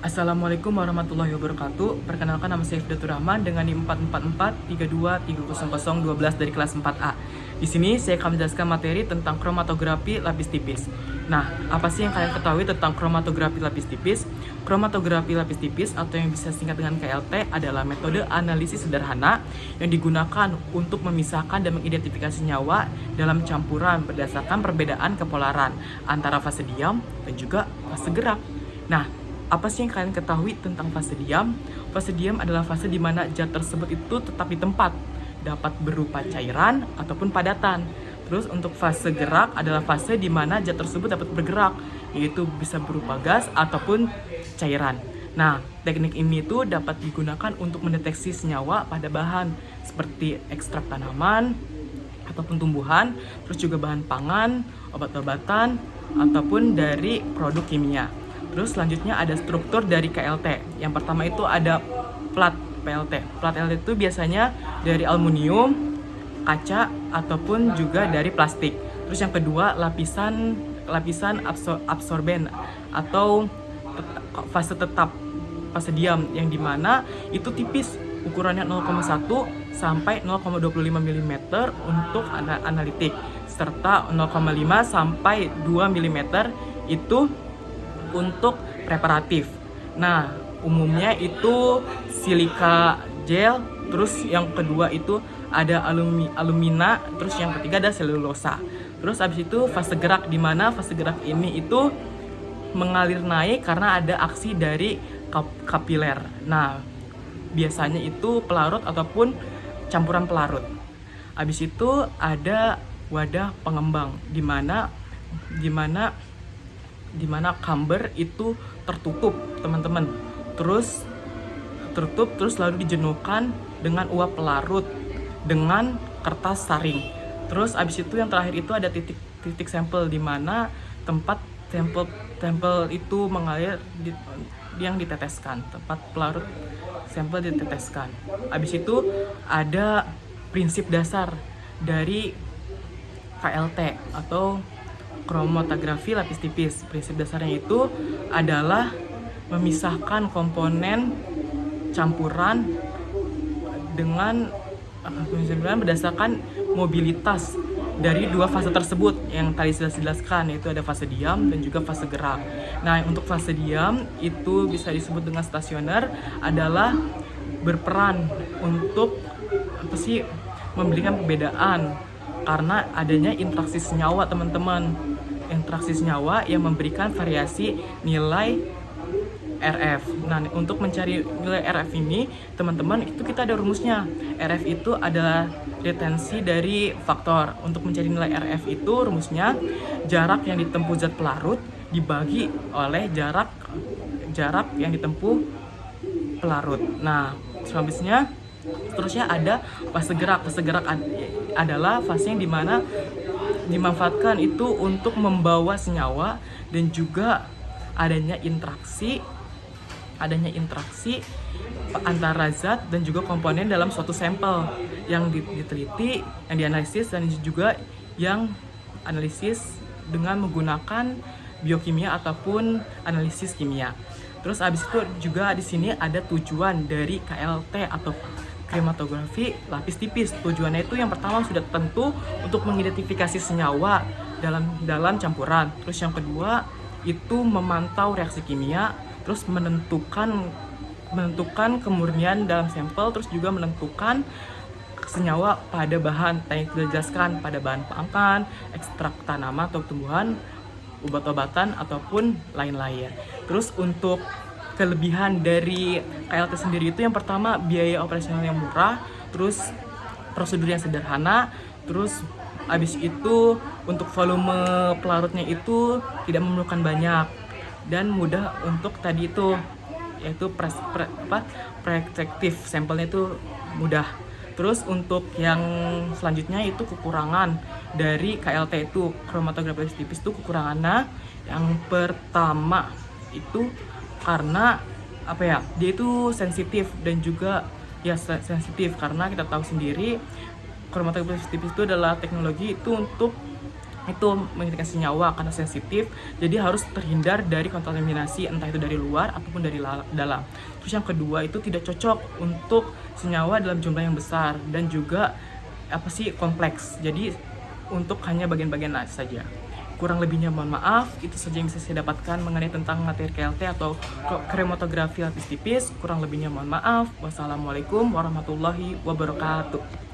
Assalamualaikum warahmatullahi wabarakatuh. Perkenalkan, nama saya Ifdatur Rahman dengan NIM 444320012 dari kelas 4A. Di sini saya akan menjelaskan materi tentang kromatografi lapis tipis. Nah, apa sih yang kalian ketahui tentang kromatografi lapis tipis? Kromatografi lapis tipis atau yang bisa singkat dengan KLT adalah metode analisis sederhana yang digunakan untuk memisahkan dan mengidentifikasi senyawa dalam campuran berdasarkan perbedaan kepolaran antara fase diam dan juga fase gerak. Nah, apa sih yang kalian ketahui tentang fase diam? Fase diam adalah fase di mana zat tersebut itu tetap di tempat, dapat berupa cairan ataupun padatan. Terus untuk fase gerak adalah fase di mana zat tersebut dapat bergerak, yaitu bisa berupa gas ataupun cairan. Nah, teknik ini itu dapat digunakan untuk mendeteksi senyawa pada bahan seperti ekstrak tanaman ataupun tumbuhan, terus juga bahan pangan, obat-obatan, ataupun dari produk kimia. Terus selanjutnya ada struktur dari KLT. Yang pertama itu ada plat PLT. Plat PLT itu biasanya dari aluminium, kaca, ataupun juga dari plastik. Terus yang kedua lapisan absorben atau fase tetap, fase diam, yang dimana itu tipis, ukurannya 0,1 sampai 0,25 mm untuk analitik, serta 0,5 sampai 2 mm itu untuk preparatif. Nah, umumnya itu silika gel, terus yang kedua itu ada alumina, terus yang ketiga ada selulosa. Terus abis itu fase gerak, di mana fase gerak ini itu mengalir naik karena ada aksi dari kapiler. Nah, biasanya itu pelarut ataupun campuran pelarut. Abis itu ada wadah pengembang, di mana kamber itu tertutup, teman-teman. Terus tertutup, terus lalu dijenuhkan dengan uap pelarut dengan kertas saring. Terus abis itu yang terakhir itu ada titik sampel, di mana tempat sampel itu mengalir yang diteteskan, tempat pelarut sampel diteteskan. Abis itu ada prinsip dasar dari KLT atau kromatografi lapis tipis. Prinsip dasarnya itu adalah memisahkan komponen campuran dengan berdasarkan mobilitas dari dua fase tersebut yang tadi sudah dijelaskan, yaitu ada fase diam dan juga fase gerak. Nah, untuk fase diam itu bisa disebut dengan stasioner, adalah berperan untuk memberikan perbedaan karena adanya interaksi senyawa, teman-teman. Interaksi senyawa yang memberikan variasi nilai RF. Nah, untuk mencari nilai RF ini, teman-teman, itu kita ada rumusnya. RF itu adalah retensi dari faktor. Untuk mencari nilai RF itu rumusnya jarak yang ditempuh zat pelarut dibagi oleh jarak yang ditempuh pelarut. Nah, seterusnya ada fase gerak. Fase gerak adalah fase yang dimana dimanfaatkan itu untuk membawa senyawa dan juga adanya interaksi antara zat dan juga komponen dalam suatu sampel yang diteliti, yang dianalisis, dan juga yang analisis dengan menggunakan biokimia ataupun analisis kimia. Terus abis itu juga di sini ada tujuan dari KLT atau kromatografi lapis tipis. Tujuannya itu yang pertama sudah tentu untuk mengidentifikasi senyawa dalam campuran. Terus yang kedua itu memantau reaksi kimia, terus menentukan kemurnian dalam sampel, terus juga menentukan senyawa pada bahan yang sudah dijelaskan, pada bahan pangan, ekstrak tanaman atau tumbuhan, obat-obatan ataupun lain-lain. Terus untuk kelebihan dari KLT sendiri itu yang pertama biaya operasional yang murah, terus prosedur yang sederhana, terus habis itu untuk volume pelarutnya itu tidak memerlukan banyak dan mudah untuk tadi itu, yaitu preekstraktif, sampelnya itu mudah. Terus untuk yang selanjutnya itu kekurangan dari KLT itu kromatografi lapis tipis itu kekurangannya yang pertama itu karena dia itu sensitif dan juga sensitif karena kita tahu sendiri kromatografi lapis tipis itu adalah teknologi itu untuk itu mendeteksi senyawa karena sensitif, jadi harus terhindar dari kontaminasi entah itu dari luar ataupun dari dalam. Terus yang kedua itu tidak cocok untuk senyawa dalam jumlah yang besar dan juga kompleks, jadi untuk hanya bagian-bagian saja. Kurang lebihnya mohon maaf, itu saja yang bisa saya dapatkan mengenai tentang materi KLT atau kromatografi lapis tipis. Kurang lebihnya mohon maaf. Wassalamualaikum warahmatullahi wabarakatuh.